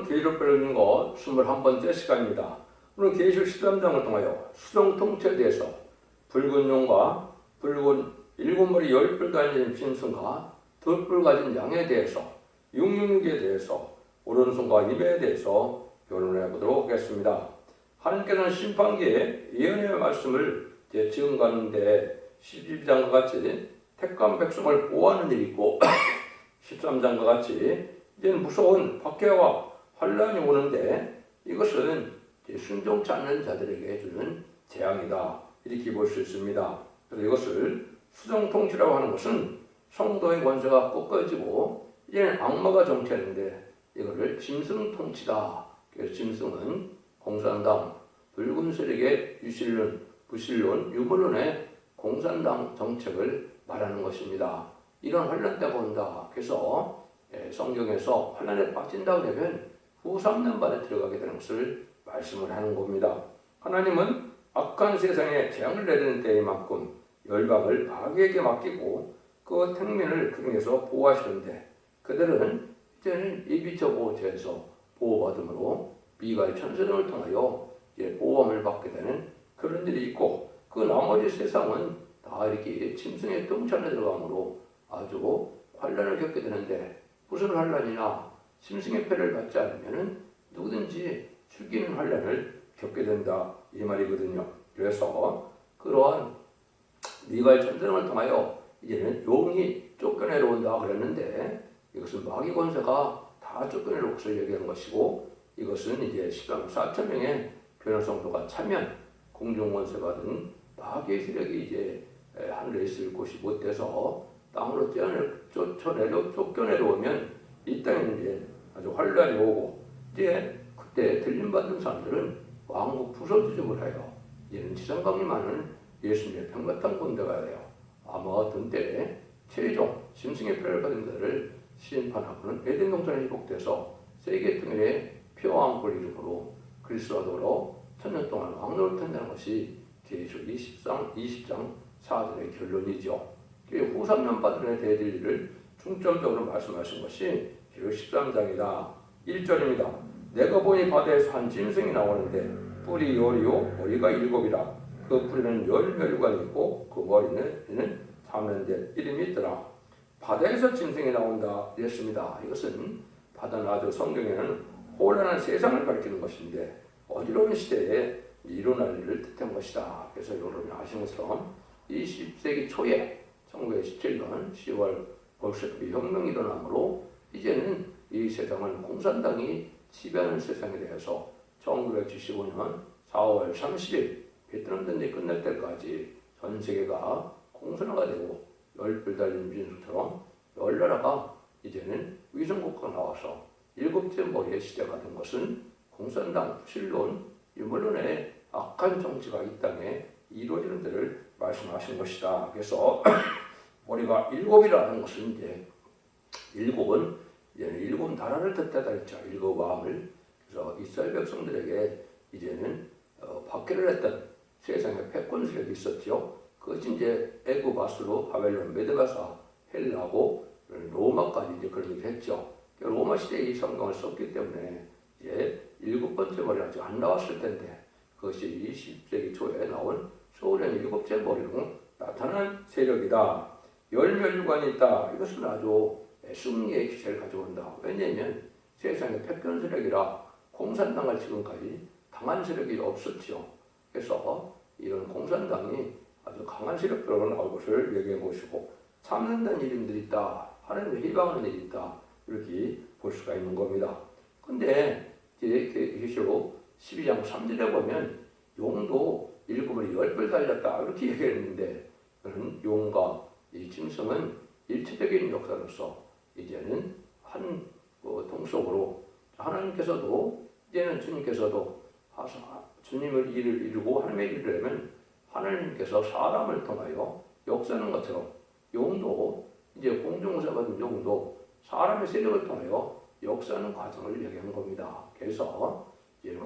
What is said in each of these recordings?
계시록 배우는 것 21번째 시간입니다. 오늘 계시록 13장을 통하여 수정 통치에 대해서 붉은 용과 붉은 일곱 머리 열 뿔 달린 짐승과 두 뿔 가진 양에 대해서 666에 대해서 오른손과 입에 대해서 변론해 보도록 하겠습니다. 하나님께서는 심판기에 예언의 말씀을 지금 가는데 12장과 같이 택한 백성을 보호하는 일이 있고 13장과 같이 이제는 무서운 박해와 환란이 오는데 이것은 순종치 않는 자들에게 해주는 재앙이다, 이렇게 볼 수 있습니다. 그래서 이것을 수정통치라고 하는 것은 성도의 권세가 꺾어지고 이제는 악마가 정치하는데 이거를 짐승통치다. 그래서 짐승은 공산당, 붉은 세력의 유실론, 부실론, 유물론의 공산당 정책을 말하는 것입니다. 이런 환란 때가 온다. 그래서 성경에서 환란에 빠진다 그러면 후 3년반에 들어가게 되는 것을 말씀을 하는 겁니다. 하나님은 악한 세상에 재앙을 내리는 때에만큼 열방을 마귀에게 맡기고 그 택민을 그중에서 보호하시는데 그들은 이제는 이비처보호죄에서 보호받음으로 미가의 천사령을 통하여 보호함을 받게 되는 그런 일이 있고, 그 나머지 세상은 다 이렇게 짐승의 통치안에 들어가므로 아주 환란을 겪게 되는데, 무슨 환란이나 짐승의 패를 받지 않으면 누구든지 죽이는 환란을 겪게 된다, 이 말이거든요. 그래서 그러한 미가의 천사령을 통하여 이제는 용이 쫓겨내려온다 그랬는데 이것은 마귀 권세가 다 쫓겨내려올 것을 얘기하는 것이고, 이것은 이제 10만 4천 명의 변호성도가 참여한 공중권세 받은 마귀의 세력이 이제 하늘에 있을 곳이 못 돼서 땅으로 쫓겨내려오면 이 땅에는 이제 아주 환란이 오고, 이제 그때 들림받은 사람들은 왕국 부서지집을 해요. 이제는 지상강이 많은 예수님의 평가탄 군대가 돼요. 아마 어떤 때에 최종 짐승의 표를 받은 자를 심판하고는 에덴 동산에 회복돼서 세계 통일의 평화왕국을 이름으로 그리스도로 천년 동안 왕노를 탄다는 것이 계시록 20장 4절의 결론이죠. 후 3년 받은 대들 일을 중점적으로 말씀하신 것이 계시록 13장이다. 1절입니다. 내가 보니 바다에서 한 짐승이 나오는데 뿔이 열이요 머리가 7이라. 그 뿔에는 10멸관이 있고 그 머리는 사면된 이름이 있더라. 바다에서 짐승이 나온다 이랬습니다. 이것은 바다는 아주 성경에는 혼란한 세상을 가리키는 것인데 어지러운 시대에 일어날 일을 뜻한 것이다. 그래서 여러분이 아시는 것처럼 20세기 초에 1917년 10월 볼셰비크 혁명이 일어나므로 이제는 이 세상은 공산당이 지배하는 세상에 대해서 1975년 4월 30일 베트남 전쟁이 끝날 때까지 전 세계가 공산화가 되고 열불 달린 민족처럼 열나라가 이제는 위성국가가 나와서 7째 머리의 시대가 된 것은 공산당, 실론, 유물론의 악한 정치가 이 땅에 이루어지는 데를 말씀하신 것이다. 그래서 머리가 7이라는 것은 이제 7은 이제는 7 나라를 뜻하다 했죠. 7 왕을. 그래서 이스라엘 백성들에게 이제는 박해를 했던 세상에 패권 세력이 있었죠. 그것이 이제 애굽, 아수르, 바벨론, 메드가사, 헬라고 로마까지 이제 그런 일을 했죠. 로마 시대에 이 성경을 썼기 때문에 이제 7번째 머리가 아직 안 나왔을 텐데 그것이 20세기 초에 나온 소련 7째 머리로 나타난 세력이다. 열멸유관이 있다. 이것은 아주 승리의 기세를 가져온다. 왜냐하면 세상에 패권 세력이라 공산당을 지금까지 당한 세력이 없었죠. 그래서 이런 공산당이 아주 강한 세력들로 나올 것을 얘기해 보시고, 참는다는 이름들이 있다. 하나님을 희망하는 일이 있다. 이렇게 볼 수가 있는 겁니다. 근데 계시록 12장 3절에 보면 용도 7을 10뿔 달렸다. 이렇게 얘기했는데 그런 용과 이 짐승은 일체적인 역사로서 이제는 한 통속으로 하나님께서도 이제는 주님께서도 주님을 일을 이루고 하나님의 일을 하면 하나님께서 사람을 통하여 역사하는 것처럼 용도 이제 공중사 받은 용도 사람의 세력을 통하여 역사하는 과정을 얘기하는 겁니다. 그래서 이제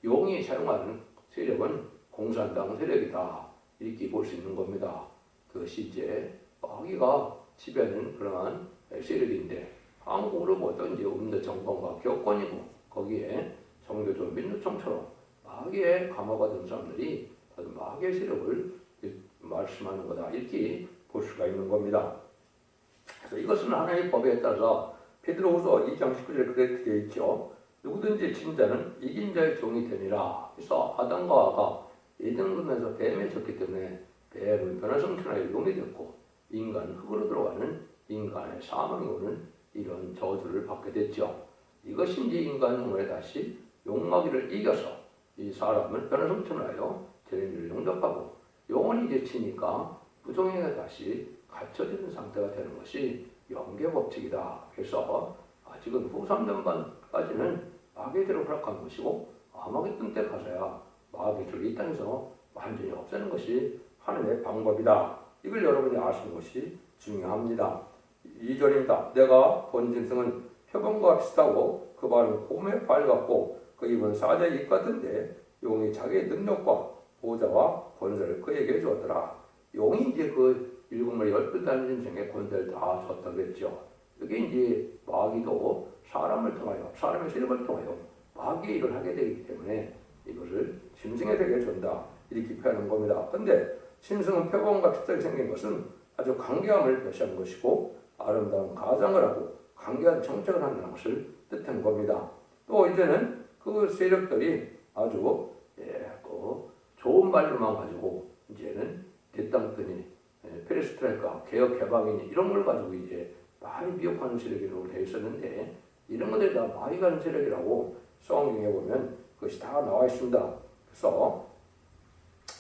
용이 사용하는 세력은 공산당 세력이다. 이렇게 볼 수 있는 겁니다. 그것이 이제 마귀가 지배하는 그러한 세력인데 한국으로부터 이제 음대 정권과 교권이고 거기에 정교조 민주총처럼 마귀에 감화받은 사람들이 아주 마귀의 세력을 말씀하는 거다 이렇게 볼 수가 있는 겁니다. 그래서 이것은 하나님의 법에 따라서 베드로후서 2장 19절에 그렇게 되어 있죠. 누구든지 진 자는 이긴 자의 종이 되니라. 그래서 아담과 하와가 에덴동산에서 뱀에 졌기 때문에 뱀은 변화성천하여 용이 됐고 인간은 흙으로 들어가는 인간의 사망이 오는 이런 저주를 받게 됐죠. 이것이 이제 인간 영혼에 다시 용마귀를 이겨서 이 사람을 변화성천하여 죄인을 용접하고 영혼이 이제 치니까 부정행위가 다시 갇혀지는 상태가 되는 것이 영계 법칙이다. 그래서 아직은 후 3년반까지는 마귀들을 허락한 것이고 아마겟돈 때 가서야 마귀들을 이 땅에서 완전히 없애는 것이 하나님의 방법이다. 이걸 여러분이 아시는 것이 중요합니다. 2절입니다. 내가 본 짐승은 표범과 비슷하고 그 발은 곰의 발 같고 그 입은 사자의 입 같은데 용이 자기의 능력과 보좌와 권세를 그에게 주었더라. 용이 이제 그 7마리 10뿔 달린 짐승의 권세를 다 줬다고 했죠. 이게 이제 마귀도 사람을 통하여 사람의 세력을 통하여 마귀의 일을 하게 되기 때문에 이것을 짐승에게 준다 이렇게 표현한 겁니다. 그런데 짐승은 표범과 비슷하게 생긴 것은 아주 강경함을 표시하는 것이고 아름다운 가장을 하고 강경한 정책을 한다는 것을 뜻한 겁니다. 또 이제는 그 세력들이 아주 그 좋은 말로만 가지고 이제는 대땅더니 페레스트라이카 개혁 개방이니 이런 걸 가지고 이제 많이 미혹하는 세력이라고 되어 있었는데 이런 것들이 다 마귀가 하는 세력이라고 성경에 보면 그것이 다 나와 있습니다. 그래서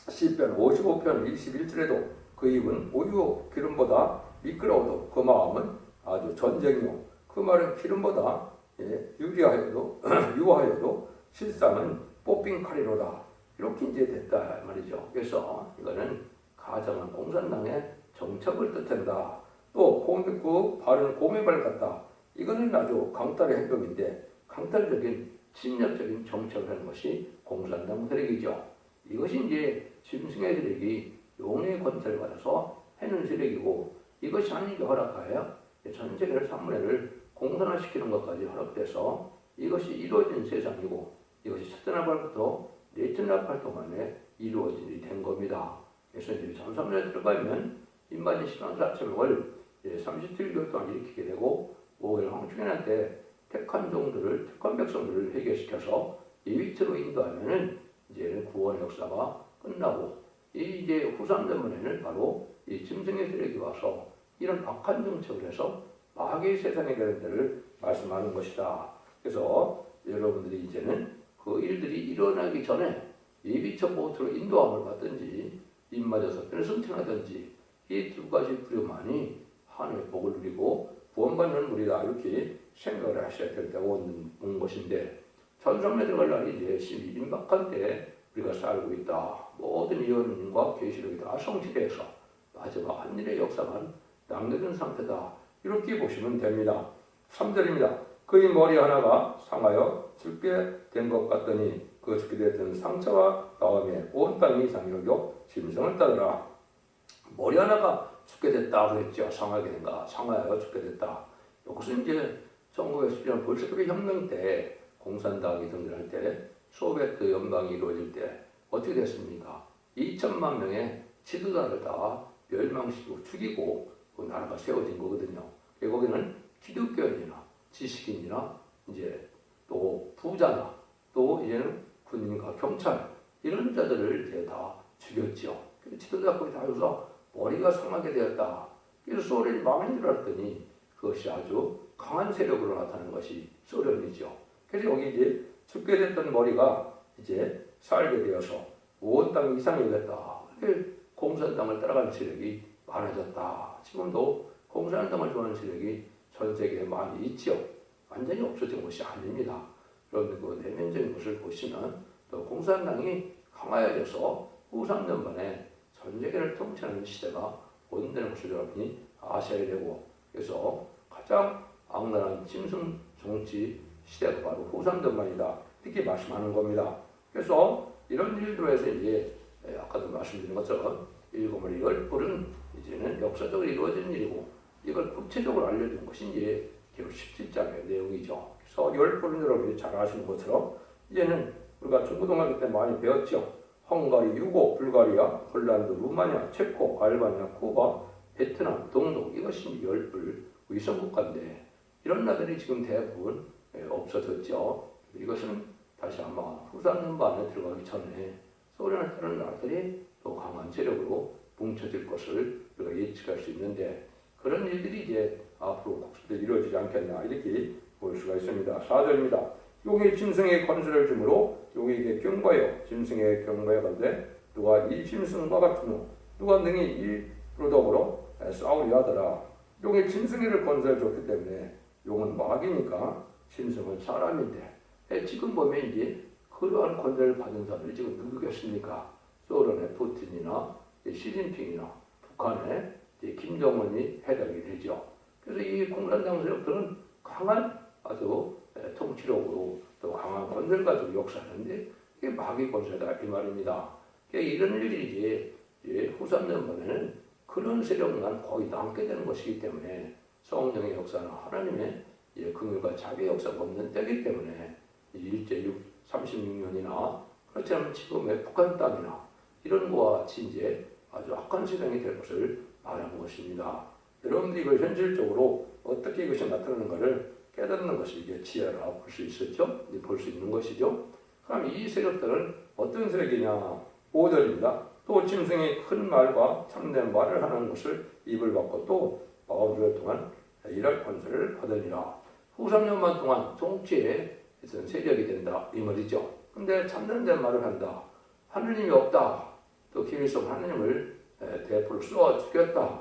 시편 55편 21절에도 그 입은 우유 기름보다 미끄러워도 그 마음은 아주 전쟁용 그 말은 기름보다 유하여도 실상은 뽑힌 칼이로다 이렇게 이제 됐다 말이죠. 그래서 이거는 가정한 공산당의 정책을 뜻한다. 또 그 발은 곰의 발 같다. 이거는 아주 강탈의 행동인데 강탈적인 침략적인 정책을 하는 것이 공산당 세력이죠. 이것이 이제 짐승의 세력이 용의 권세를 받아서 해는 세력이고 이것이 하나님께 허락하여 전 세계를 산문회를 공산화시키는 것까지 허락돼서 이것이 이루어진 세상이고 이것이 첫째 나팔부터 넷째 나팔 동안에 이루어진 일이 된 겁니다. 그래서 이제 전산문회에 들어가면 인바디 14,400을 37개월 동안 일으키게 되고 5일 황충현한테 택한 백성들을 회개시켜서 예위치로 인도하면은 이제 구원의 역사가 끝나고 이제 후삼전문에는 바로 이 짐승의 세력이 와서 이런 악한 정책을 해서 마귀의 세상에 되는 데를 말씀하는 것이다. 그래서 여러분들이 이제는 그 일들이 일어나기 전에 예비처 보트로 인도함을 받든지 입 맞아서 변성천하든지 이 두 가지 부류만이 하나님의 복을 누리고 구원받는 무리다 이렇게 생각을 하셔야 될 때가 온 것인데 천성에 들어갈 날이 이제 심히 임박한 때에 우리가 살고 있다. 모든 예언과 계시록이 다 성취돼서 마지막 한 일의 역사만 남겨둔 상태다. 이렇게 보시면 됩니다. 3절입니다. 그의 머리 하나가 상하여 죽게 된 것 같더니 그 죽게 됐던 상처와 다음에 온 땅이 상여겨 짐승을 따르라. 머리 하나가 죽게 됐다 그랬죠. 상하게 된가 상하여 죽게 됐다. 이것은 이제 1910년 볼셰비크 혁명 때 공산당이 등장할 때 소비에트 연방이 이루어질 때 어떻게 됐습니까? 2천만 명의 지도자를 다 멸망시키고 죽이고 그 나라가 세워진 거거든요. 거기는 기독교인이나 지식인이나 이제 또 부자나 또 이제는 군인과 경찰 이런 자들을 이제 다 죽였죠. 지도자 거기 다 여기서 머리가 상하게 되었다. 그래서 소련이 망한 줄 알았더니 그것이 아주 강한 세력으로 나타나는 것이 소련이죠. 그래서 여기 이제 죽게 됐던 머리가 이제 살게 되어서 온 땅이 이상이 됐다. 공산당을 따라가는 세력이 많아졌다. 지금도 공산당을 좋아하는 세력이 전 세계에 많이 있죠. 완전히 없어진 것이 아닙니다. 여러분들 그 내면적인 것을 보시면 또 공산당이 강화해져서 후 3년 만에 전 세계를 통치하는 시대가 온다는 것을 여러분이 아셔야 되고 그래서 가장 악랄한 짐승 정치 시대가 바로 후 3년 만이다. 이렇게 말씀하는 겁니다. 그래서 이런 일들로 해서 이제 아까도 말씀드린 것처럼 7마리 10뿔은 이제는 역사적으로 이루어진 일이고 이걸 구체적으로 알려준 것이 이제 기록 17장의 내용이죠. 그래서 열불은 여러분이 잘 아시는 것처럼 이제는 우리가 중고등학교 때 많이 배웠죠. 헝가리, 유고, 불가리아, 폴란드, 루마니아, 체코, 알바니아, 쿠바, 베트남, 동독 이것이 열불 위성국가인데 이런 나라들이 지금 대부분 없어졌죠. 이것은 다시 아마 후산연반에 들어가기 전에 소련을 따르는 나라들이 더 강한 세력으로 뭉쳐질 것을 우리가 예측할 수 있는데 그런 일들이 이제 앞으로 곡수도 이루어지지 않겠나 이렇게 볼 수가 있습니다. 4절입니다. 용이 짐승의 권세를 주므로 용이 이게 경과요. 짐승의 경과에 간데 누가 이 짐승과 같으노 누가 능히 이 더불어 싸우려 하더라. 용이 짐승의 권세를 줬기 때문에 용은 마귀니까 짐승은 사람인데 지금 보면 이제 그러한 권세를 받은 사람들이 지금 누구겠습니까? 소련의 푸틴이나 시진핑이나 북한의 김정은이 해당이 되죠. 그래서 이 공산당 세력들은 강한 아주 통치력으로 또 강한 권세를 가지고 역사하는데 이게 마귀 권세다 이 말입니다. 이런 일이 이제 후삼년번에는 그런 세력만 거의 남게 되는 것이기 때문에 성령의 역사는 하나님의 긍휼과 자비의 역사가 없는 때이기 때문에 일제 36년이나 그렇지 않으면 지금의 북한 땅이나 이런 거와 같이 이제 아주 악한 세상이 될 것을 말하는 것입니다. 여러분들이 이걸 현실적으로 어떻게 이것이 나타나는가를 깨닫는 것이 이게 지혜라 볼 수 있었죠? 볼 수 있는 것이죠. 그럼 이 세력들은 어떤 세력이냐? 5절입니다. 또 짐승이 큰 말과 참된 말을 하는 것을 입을 받고 또 40절 동안 일할 권세를 받으니라. 후 3년만 동안 통치에 세력이 된다 이 말이죠. 근데 참된 말을 한다. 하느님이 없다. 또 김일성 하느님을 대포로 쏘아 죽였다.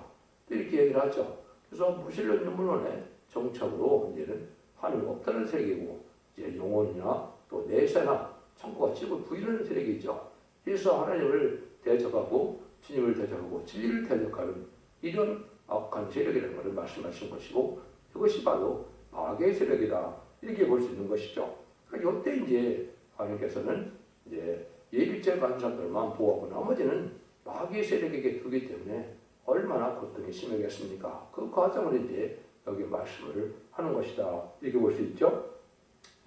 이렇게 얘기를 하죠. 그래서 무신론 인문론의 정착으로 이제는 하느님 없다는 세력이고 이제 영혼이나 또 내세나 천국과 지옥을 부인하는 세력이죠. 그래서 하나님을 대적하고 주님을 대적하고 진리를 대적하는 이런 악한 세력이라는 것을 말씀하신 것이고 이것이 바로 마귀의 세력이다 이렇게 볼 수 있는 것이죠. 그러니까 이때 이제 하나님께서는 이제 예비죄 받은 사람들만 보호하고 나머지는 마귀의 세력에게 두기 때문에 얼마나 고통이 심하겠습니까? 그 과정을 이제 여기 말씀을 하는 것이다 이렇게 볼 수 있죠.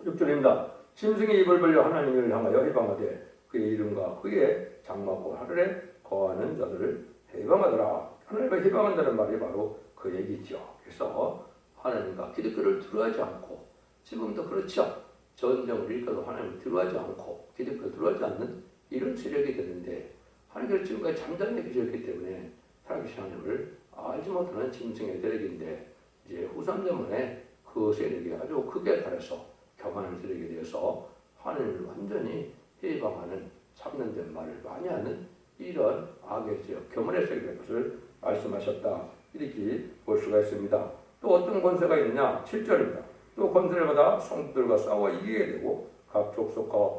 6절입니다. 짐승의 입을 벌려 하나님을 향하여 해방하되 그의 이름과 그의 장막과 하늘에 거하는 자들을 해방하더라. 하나님을 해방한다는 말이 바로 그 얘기죠. 그래서 하나님과 기독교를 두려워하지 않고 지금도 그렇죠. 전쟁을 일으켜도 하나님을 두려워하지 않고 기독교를 두려워하지 않는 이런 세력이 되는데 하나님께서 지금까지 잠잠히 계셨기 때문에 살아계신 하나님을 알지 못하는 짐승의 세력인데 이제 후삼전문에 그 세력이 아주 크게 달해서 경하는 세력에 대해서 하나님을 완전히 해방하는 참는된 말을 많이 하는 이런 악의 세력, 교만의 세력의 것을 말씀하셨다 이렇게 볼 수가 있습니다. 또 어떤 권세가 있느냐? 7절입니다. 또 권세를 받아 성도들과 싸워 이기게 되고 각 족속과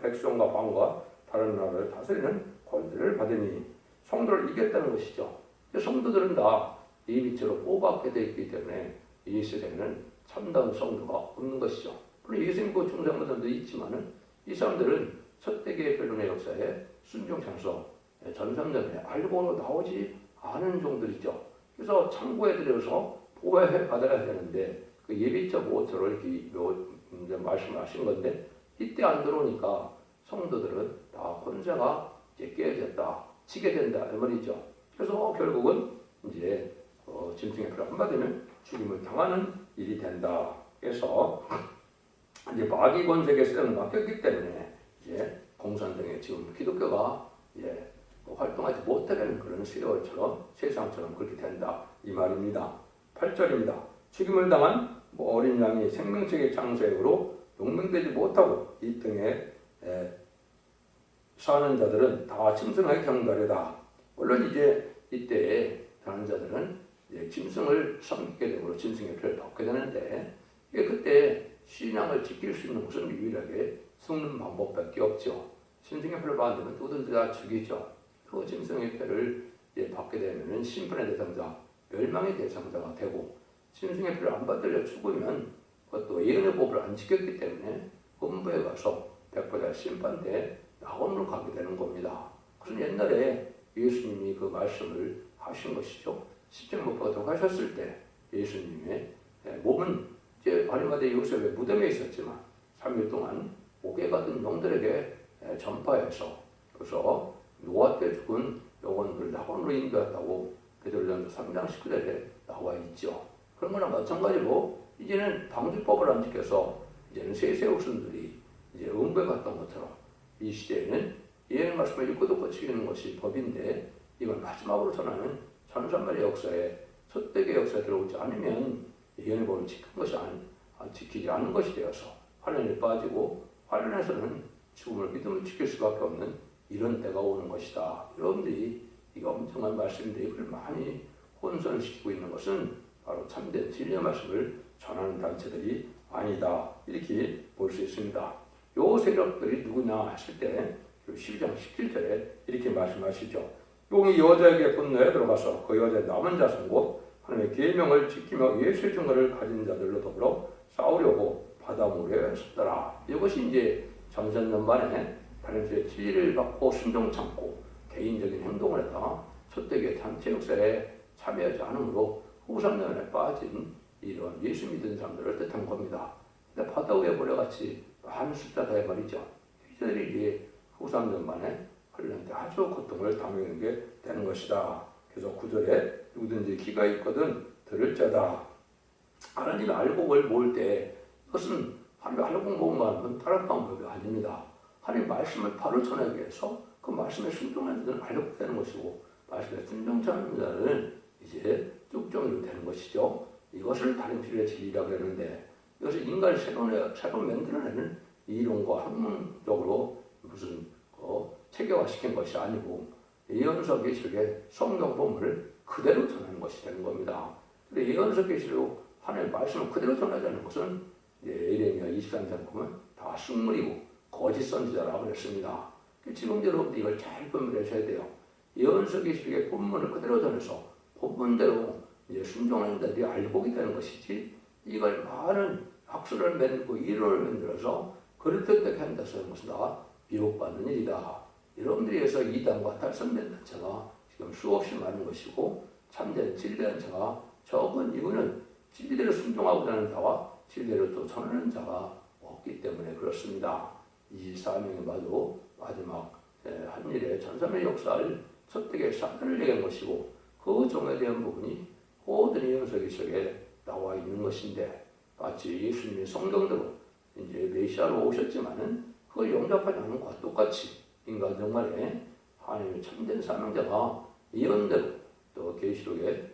백성과 방과 다른 나라를 다스리는 권세를 받으니 성도를 이겼다는 것이죠. 성도들은 다 예비죄로 뽑았게 되어 있기 때문에 이 세상에는 참다운 성도가 없는 것이죠. 물론 예수님과 중생한 사람도 있지만은 이 사람들은 첫대기의 변론의 역사에 순종창서 전삼전에 알고는 나오지 않은 종들이죠. 그래서 참고해 드려서 보호해 받아야 되는데 그 예비죄 모처로 이렇게 말씀하신 건데 이때 안 들어오니까 성도들은 다 권세가 이제 깨졌다, 지게 된다 이 말이죠. 그래서 결국은 이제 짐승의 표를 안 받으면 죽임을 당하는 일이 된다. 그래서 이제 마귀 권세에 쓰는 맡겼기 때문에 이제 공산당에 지금 기독교가 이제 활동하지 못하는 그런 세월처럼 세상처럼 그렇게 된다 이 말입니다. 8절입니다. 죽임을 당한 어린 양이 생명책의 창세으로 용맹되지 못하고 이 땅에 사는 자들은 다 짐승에게 경달이다. 물론 이제 이때에 다른 자들은 이제 짐승을 섬기게 되므로 짐승의 표를 받게 되는데 그때 신앙을 지킬 수 있는 것은 유일하게 숨는 방법밖에 없죠. 짐승의 표를 받으면 누구든지 다 죽이죠. 그 짐승의 표를 받게 되면 심판의 대상자, 멸망의 대상자가 되고 짐승의 표를 안 받으려 죽으면 그것도 예언의 법을 안 지켰기 때문에 음부에 가서 백보자 심판대에 낙원으로 가게 되는 겁니다. 그래서 옛날에 예수님이 그 말씀을 하신 것이죠. 십자가 못 박아 돌아가셨을 때 예수님의 몸은 이제 아리마대 요셉의 무덤에 있었지만 3일 동안 옥에 가던 영들에게 전파해서 그래서 노아 때 죽은 영혼들 낙원으로 인도했다고 베드로전서 3장 19절에 나와 있죠. 그런 거나 마찬가지로 이제는 방주법을 안 지켜서 이제는 세세 옥순들이 이제 음부에 갔던 것처럼 이 시대에는 예언의 말씀을 읽고 듣고 지키는 것이 법인데 이걸 마지막으로 전하는 천삼만의 역사에 첫대의 역사에 들어오지 않으면 예언의 법을 지키지 않은 것이 되어서 환란에 빠지고 환란에서는 죽음을 믿음을 지킬 수밖에 없는 이런 때가 오는 것이다. 여러분들이 이거 엄청난 말씀인데 이걸 많이 혼선시키고 있는 것은 바로 참된 진리의 말씀을 전하는 단체들이 아니다. 이렇게 볼 수 있습니다. 요 세력들이 누구냐 했을 때 12장 17절에 이렇게 말씀하시죠. 용이 여자에게 분노에 들어가서 그 여자의 남은 자손 곧 하나님의 계명을 지키며 예수의 증거를 가진 자들로 더불어 싸우려고 바다 모래에 섰더라. 이것이 이제 전선전반에 하나님의 진리를 받고 순종 참고 개인적인 행동을 해서 첫대기의 단체 역사에 참여하지 않으므로 후삼년에 빠진 이런 예수 믿는 사람들을 뜻한 겁니다. 근데 바다 위에 모래같이 많은 숫자다 말이죠. 이들이 이제 후삼년반에 흘렸는데 아주 고통을 당하는 게 되는 것이다. 그래서 9절에 누구든지 귀가 있거든 들을 자다. 하나님이 알곡을 모을 때 이것은 하나님이 알곡 모은 것은 다른 방법이 아닙니다. 하나님 말씀을 바로 전하기 위해서 그 말씀에 순종하는 자는 알곡 되는 것이고 말씀에 순종치 않는 자는 이제 쭉정이로 되는 것이죠. 이것을 다른 필요의 진리라고 하는데 이것을 인간이 새로 만들어내는 이론과 학문적으로 무슨 체계화시킨 것이 아니고 예언서 계시록의 성경 본문을 그대로 전하는 것이 되는 겁니다. 예언서 계시록 하나님의 말씀을 그대로 전하자는 것은 예레미야 23장 보면 다 쑥물이고 거짓 선지자라고 그랬습니다. 지금 여러분들 이걸 잘 분별하셔야 돼요. 예언서 계시록의 본문을 그대로 전해서 본문대로 이제 순종하는 자들이 알곡이 되는 것이지 이걸 많은 학술을 만들고 이론을 만들어서 그럴듯하게 한다서 하는 것은 다 미혹받는 일이다. 여러분들이 해서 이단과 탈선된 단체가 지금 수없이 많은 것이고 참된 진리된 자가 적은 이유는 진리대로 순종하고자 하는 자와 진리대로 또 전하는 자가 없기 때문에 그렇습니다. 24명이 봐도 마지막 한 일의 전삼의 역사를 첫되게 사건을 얘기한 것이고 그 종에 대한 부분이 모든 예언서 속에 나와 있는 것인데 마치 예수님이 성경대로 이제 메시아로 오셨지만은 그걸 영접하지 않은 것과 똑같이 인간 정말에 하나님의 참된 사명자가 예언대로 또 계시록에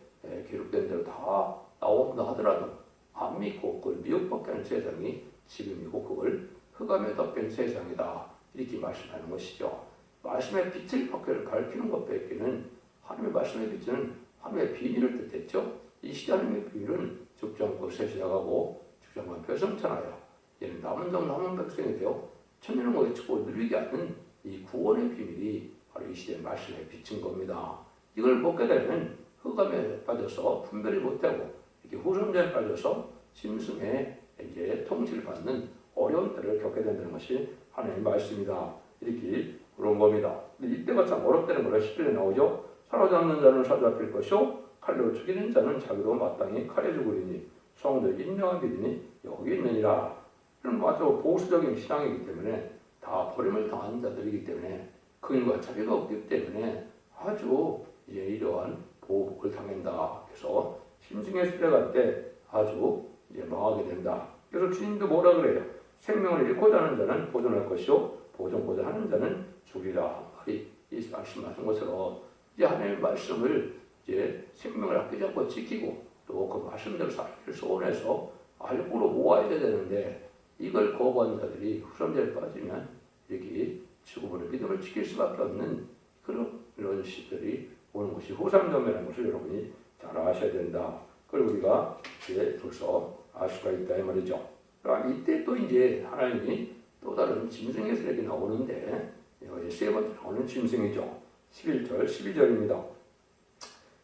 기록된 대로 다 나온다 하더라도 안 믿고 그걸 미혹받게 하는 세상이 지금이고 그걸 흑암에 덮인 세상이다. 이렇게 말씀하는 것이죠. 말씀의 빛을 밝히는 것 밖에는 하나님의 말씀의 빛은 하나님의 비밀을 뜻했죠. 이 시대 하나님의 비밀은 죽지 않고 세시나가고 죽지 않고 별성천하여 얘는 남은 종 남은 백성이 되어 천년을 외치고 누리게 하는 이 구원의 비밀이 바로 이 시대의 말씀에 비친 겁니다. 이걸 먹게 되면 흑암에 빠져서 분별이 못하고 이렇게 후손자에 빠져서 짐승의 이제 통치를 받는 어려운 때를 겪게 된다는 것이 하나님의 말씀이다. 이렇게 그런 겁니다. 근데 이때가 참 어렵다는 걸 10절에 나오죠. 사로잡는 자는 사로잡힐 것이요 칼로 죽이는 자는 자기도 마땅히 칼에 죽으리니 성도의 인명한 믿음이 여기 있느니라. 이런 아주 보수적인 신앙이기 때문에 다 버림을 당하는 자들이기 때문에 근과 자비가 없기 때문에 아주 이제 이러한 보복을 당한다. 그래서 심승의 수레갈 때 아주 이제 망하게 된다. 그래서 주님도 뭐라 그래요? 생명을 잃고자 하는 자는 보존할 것이요 보존고자 하는 자는 죽이라 한 말이 이 말씀하신 것처럼 이제 하나님의 말씀을 이제 생명을 아끼지 않고 지키고 또 그 말씀대로 살기를 소원해서 알고로 모아야 되는데 이걸 거부한 자들이 후손자에 빠지면 여기 죽음으로 믿음을 지킬 수밖에 없는 그런 시들이 오는 것이 후삼전매라는 것을 여러분이 잘 아셔야 된다. 그걸 우리가 이제 벌써 알 수가 있다 이 말이죠. 그러니까 이때 또 이제 하나님이 또 다른 짐승의 세력이 나오는데 이제 세 번째 나오는 짐승이죠. 11절 12절입니다.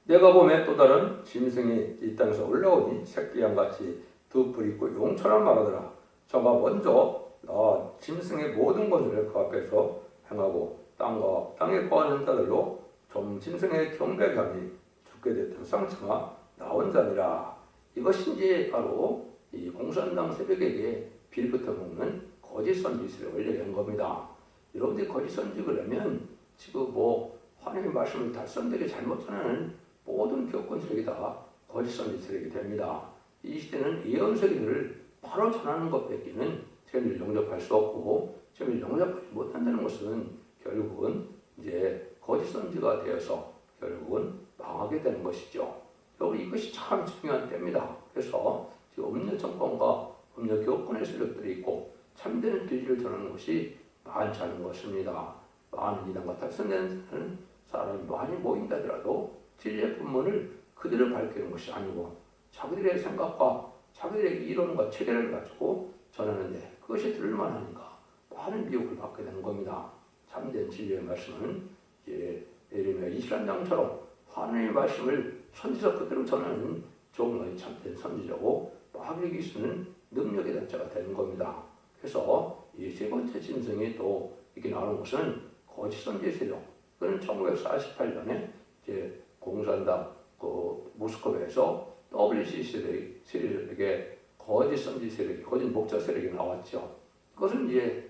내가 보매 또 다른 짐승이 이 땅에서 올라오니 새끼양같이 두 뿔 있고 용처럼 말하더라. 저가 먼저 짐승의 모든 것을 그 앞에서 행하고 땅과 땅에 거하는 자들로 좀 짐승의 경배감이 죽게 됐던 상처가 나온 자니라. 이것이 이제 바로 이 공산당 세력에게 빌부터 먹는 거짓 선지 세력을 얘기한 겁니다. 여러분들이 거짓 선지를 하면 지금 뭐 하나님의 말씀을 달성되게 잘못 전하는 모든 교권 세력이 다 거짓 선지 세력이 됩니다. 이 시대는 예언 세력을 바로 전하는 것밖에는 재미를 영접할 수 없고, 재미를 영접하지 못한다는 것은 결국은 이제 거짓 선지가 되어서 결국은 망하게 되는 것이죠. 여러분, 이것이 참 중요한 때입니다. 그래서 지금 음료 정권과 음료 교권의 세력들이 있고 참되는 진리를 전하는 것이 많지 않은 것입니다. 많은 이단과 탈선되는 사람이 많이 모인다 하더라도 진리의 본문을 그대로 밝히는 것이 아니고 자기들의 생각과 자기들의 이론과 체계를 가지고 전하는데 그것이 들을만하니까 많은 미혹을 받게 되는 겁니다. 참된 진리의 말씀은 이제 예레미야 23장처럼 하나님의 말씀을 선지자 그대로 전하는 정말 참된 선지자고 마귀의 기수는 능력의 단체가 되는 겁니다. 그래서 이 세 번째 짐승이 또 이렇게 나오는 것은 거짓 선지 세력. 그는 1948년에 이제 공산당 모스크바에서 WC 세력에게 거짓 선지 세력이, 거짓 목자 세력이 나왔죠. 그것은 이제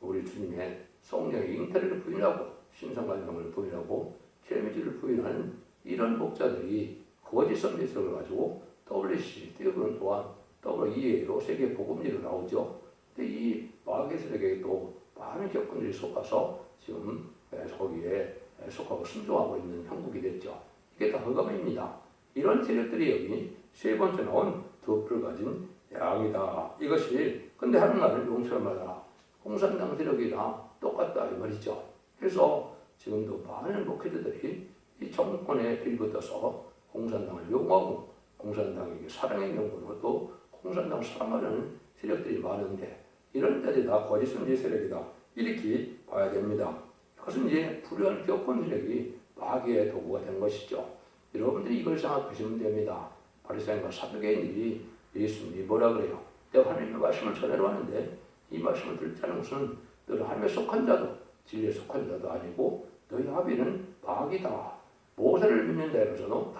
우리 주님의 성령의 잉태를 부인하고 신성관명을 부인하고 케미지를 부인하는 이런 목자들이 거짓 선지 세력을 가지고 WC, 띄어보는 또한 WEA로 세계 복음지로 나오죠. 근데 이 마귀 세력에 또 많은 격분들이 속아서 지금 거기에 속하고 순종하고 있는 형국이 됐죠. 이게 다 흑암입니다. 이런 세력들이 여기 세 번째 나온 두 뿔을 가진 양이다. 이것이 근데 하나님은 용서를 받아라. 공산당 세력이나 똑같다 이 말이죠. 그래서 지금도 많은 목회자들이 이 정권에 빌붙어서 공산당을 용하고 공산당에게 사랑의 명분으로 또 공산당 사랑하는 세력들이 많은데 이런 자들이 다 거짓 선지 세력이다. 이렇게 봐야 됩니다. 그것은 이제 불의한 교권 세력이 마귀의 도구가 된 것이죠. 여러분들이 이걸 생각하시면 됩니다. 바리새인과 사두개인들이 예수님이 뭐라 그래요? 내가 하나님의 말씀을 전하러 왔는데 이 말씀을 듣지 않은 것은 너는 하나님에 속한 자도 진리에 속한 자도 아니고 너희 아비는 마귀다. 모세를 믿는 데로서도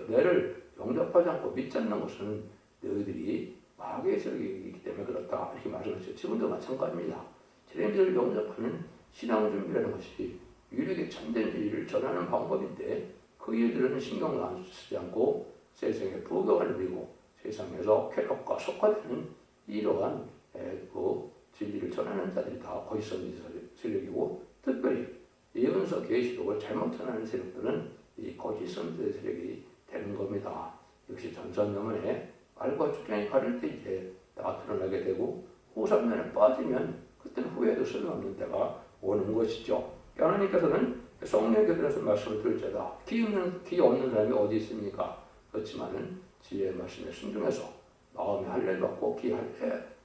내를 영접하지 않고 믿지 않는 것은 너희들이 마귀의 세력이기 때문에 그렇다. 이렇게 말씀하셨죠. 지금도 마찬가지입니다. 진리를 영접하는 신앙 준비라는 것이 유력의 참된 진리를 전하는 방법인데 그 일들은 신경을 안 쓰지 않고 세상에 부교를 누리고 세상에서 쾌락과 속화되는 이러한 그 진리를 전하는 자들이 다 거짓 선지 세력이고 특별히 예언서 계시록을 잘못 전하는 세력들은 이 거짓 선지 세력이 되는 겁니다. 역시 전선명언에 말과 주장이 가릴 때 이제 다 드러나게 되고 후산면에 빠지면 그때는 후회도 쓸모없는 때가 오는 것이죠. 하나님께서는 성령께 들어서 말씀을 들을 자다. 귀 없는 사람이 어디 있습니까? 그렇지만은 지혜의 말씀에 순종해서 마음에 할례를 받고 귀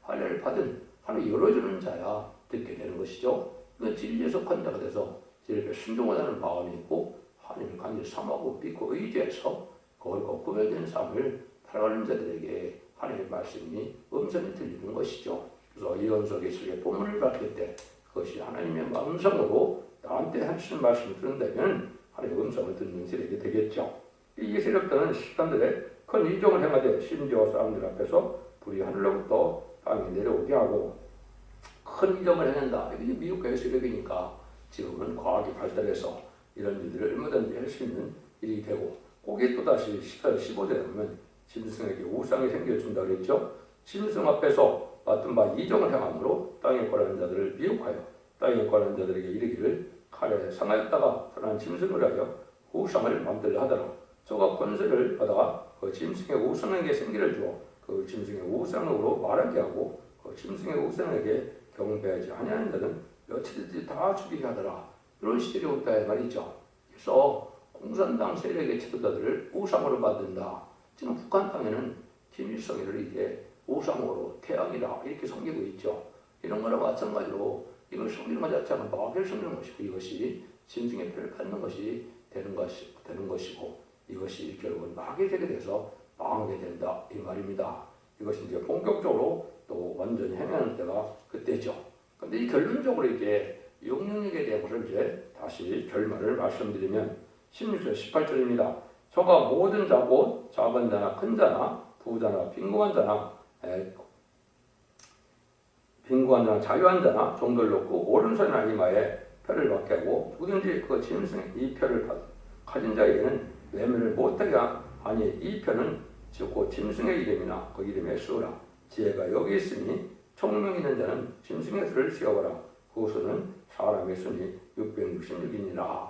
할례를 받은 하나님 열어주는 자야 듣게 되는 것이죠. 그 진리에 속한 자가 돼서 진리에 순종하는 마음이 있고 하나님을 간절히 삼하고 믿고 의지해서 거룩하고 구별된 삶을 살아가는 자들에게 하나님의 말씀이 음성이 들리는 것이죠. 그래서 예언서 계시록의 본문을 밝힐 때 그것이 하나님의 음성으로 나한테 하시는 말씀을 듣는다면 하나님의 음성을 듣는 세력이 되겠죠. 이 세력들은 식단들의 큰 이종을 행하되 심지어 사람들 앞에서 불이 하늘로부터 땅에 내려오게 하고 큰 이종을 행한다. 이게 미국의 세력이니까 지금은 과학이 발달해서 이런 일들을 얼마든지 할 수 있는 일이 되고 거기에 또다시 15절에 보면 짐승에게 우상이 생겨준다 그랬죠. 짐승 앞에서 맡은 바 이종을 행함으로 땅에 관한 자들을 미혹하여 땅에 관한 자들에게 이르기를 칼에 상하였다가 선한 짐승을 하여 우상을 만들려 하더라. 저가 권세를 받아 그 짐승의 우상에게 생기를 주어 그 짐승의 우상으로 말하게 하고 그 짐승의 우상에게 경배하지 아니하는 자는 며칠이지 다 죽이게 하더라. 이런 시절이 온다 말이죠. 그래서 공산당 세력의 지도자들을 우상으로 만든다. 지금 북한 땅에는 김일성이를 이제 우상으로 태양이다 이렇게 섬기고 있죠. 이런 거랑 마찬가지로 이걸 섬기는 것 자체가 마귀를 섬기는 것이고 이것이 짐승의 표를 받는 것이 되는 것이고 이것이 결국은 마귀의 세력이 돼서 망하게 된다 이 말입니다. 이것이 이제 본격적으로 또 완전히 행하는 때가 그때죠. 근데 이 결론적으로 이제 영능력에 대한 것을 이제 다시 결말을 말씀드리면 16절 18절입니다. 소가 모든 자고 작은 자나 큰 자나 부자나 빈궁한 자나 자유한 자나 종들 놓고 오른손이나 이마에 표를 받게 하고 누구든지 그 짐승의 이 표를 가진 자에게는 매매를 못하게 하니 이 표는 즉 그 짐승의 이름이나 그 이름의 수라 지혜가 여기 있으니 총명 있는 자는 짐승의 수를 세어보라. 그 수는 사람의 수니 666이니라.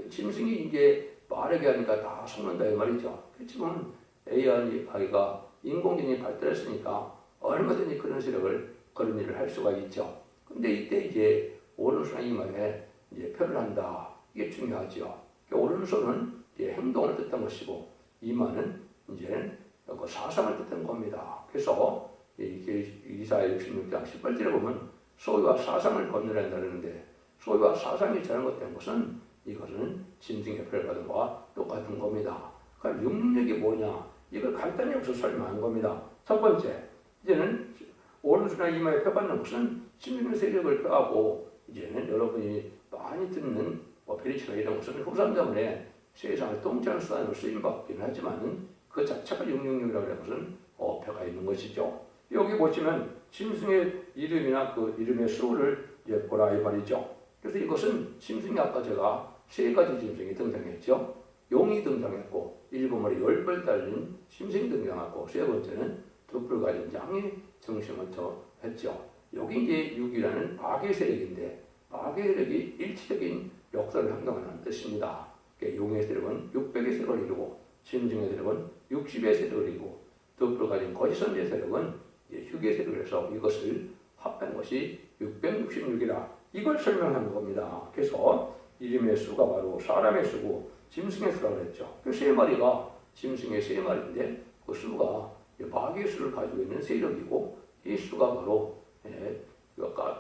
짐승이 이제 말하게 하니까 다 속는다 이 말이죠. 지금 AI가 인공지능이 발달했으니까 얼마든지 그런 세력을 그런 일을 할 수가 있죠. 근데 이때 이제 오른손 이마에 이제 표를 한다. 이게 중요하죠. 오른손은 이제 행동을 뜻한 것이고 이마는 이제 그 사상을 뜻한 겁니다. 그래서 이사야 66장 18절에 보면 소유와 사상을 건너란다 그러는데 소유와 사상이 잘못된 것은 이것은 짐승의 표를 받은 것과 똑같은 겁니다. 그러니까 육력이 뭐냐? 이걸 간단히 여기서 설명한 겁니다. 첫 번째, 이제는 오른손이나 이마에 표 받는 것은 짐승의 세력을 표하고 이제는 여러분이 많이 듣는 베리치나 이런 것은 후삼자문에 세상을 통치하는 수단으로 쓰임받기는 하지만 그 자체가 666이라고 하는 것은 어폐가 있는 것이죠. 여기 보시면 짐승의 이름이나 그 이름의 수를 보라 이 말이죠. 그래서 이것은 짐승이 아까 제가 세 가지 짐승이 등장했죠. 용이 등장했고 일곱머리 10발 달린 짐승이 등장했고 세 번째는 두 뿔 가진 양이 등장했죠. 여기 이제 6이라는 마귀의 세력인데 마귀의 세력이 일치적인 역사를 행동하는 뜻입니다. 용의 세력은 600의 세력을 이루고 짐승의 세력은 60의 세력을 이루고 두 뿔 가진 거짓 선지의 세력은 휴게 세력을 해서 이것을 합한 것이 666이라 이걸 설명하는 겁니다. 그래서 이름의 수가 바로 사람의 수고 짐승의 수라고 했죠. 그 세 마리가 짐승의 세 마리인데 그 수가 마귀의 수를 가지고 있는 세력이고 이 수가 바로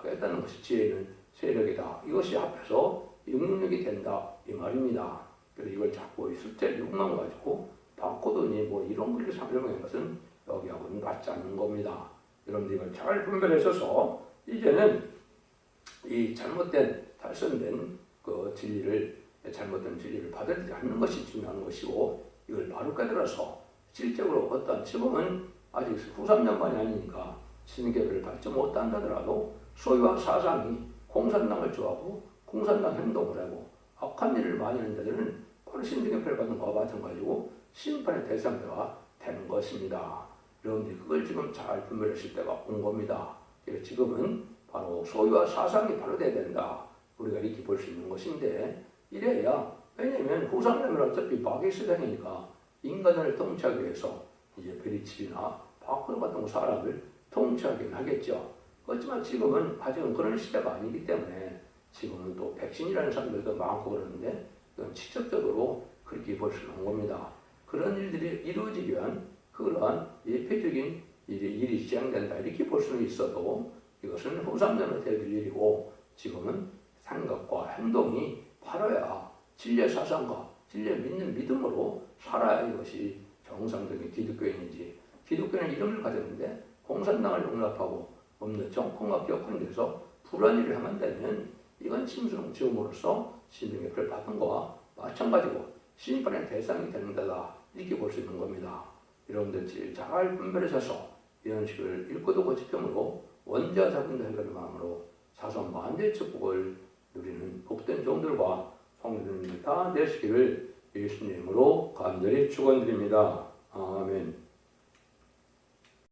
깨닫는 것이 지혜는 세력이다. 이것이 합해서 666이 된다 이 말입니다. 그래서 이걸 자꾸 숫자 6만 가지고 바꾸더니 뭐 이런 걸 설명하는 것은 여기하고는 맞지 않는 겁니다. 여러분들 이걸 잘 분별하셔서 이제는 이 잘못된 탈선된 그 잘못된 진리를 받아들이지 않는 것이 중요한 것이고 이걸 바로 깨달아서 실적으로 어떤 지금은 아직 후삼년만이 아니니까 신계를 받지 못한다더라도 소유와 사상이 공산당을 좋아하고 공산당 행동을 하고 악한 일을 많이 하는 자들은 바로 신계를 받는 것과 마찬가지고 심판의 대상자가 되는 것입니다. 여러분들이 그걸 지금 잘 분별하실 때가 온 겁니다. 그래서 지금은 바로 소유와 사상이 바로 돼야 된다. 우리가 이렇게 볼 수 있는 것인데 이래야 왜냐하면 후삼렘은 어차피 마귀의 세상이니까 인간을 통치하기 위해서 이제 베리칩이나 바쿠르 같은 사람을 통치하긴 하겠죠. 그렇지만 지금은 아직은 그런 시대가 아니기 때문에 지금은 또 백신이라는 사람들도 많고 그러는데 그건 직접적으로 그렇게 볼 수 있는 겁니다. 그런 일들이 이루어지기 위한 그러한 예표적인 일이 시작된다 이렇게 볼 수는 있어도 이것은 후삼자는 될 일이고 지금은 생각과 행동이 바로야 진리의 사상과 진리의 믿는 믿음으로 살아야 이것이 정상적인 기독교인이지 기독교는 이름을 가졌는데 공산당을 용납하고 없는 정권과 기업하는 데서 불안 일을 행한다면 이건 짐승 지음으로써 신명의 표를 받은 거와 마찬가지고 심판의 대상이 되는 데다 이렇게 볼 수 있는 겁니다. 여러분들 잘 분별하셔서 이런 식을 읽고도 고집형으로 원자 자분자 해결의 마음으로 사선 만대의 축복을 누리는 복된 종들과 성도님들 다 되시기를 예수님으로 간절히 축원드립니다. 아멘.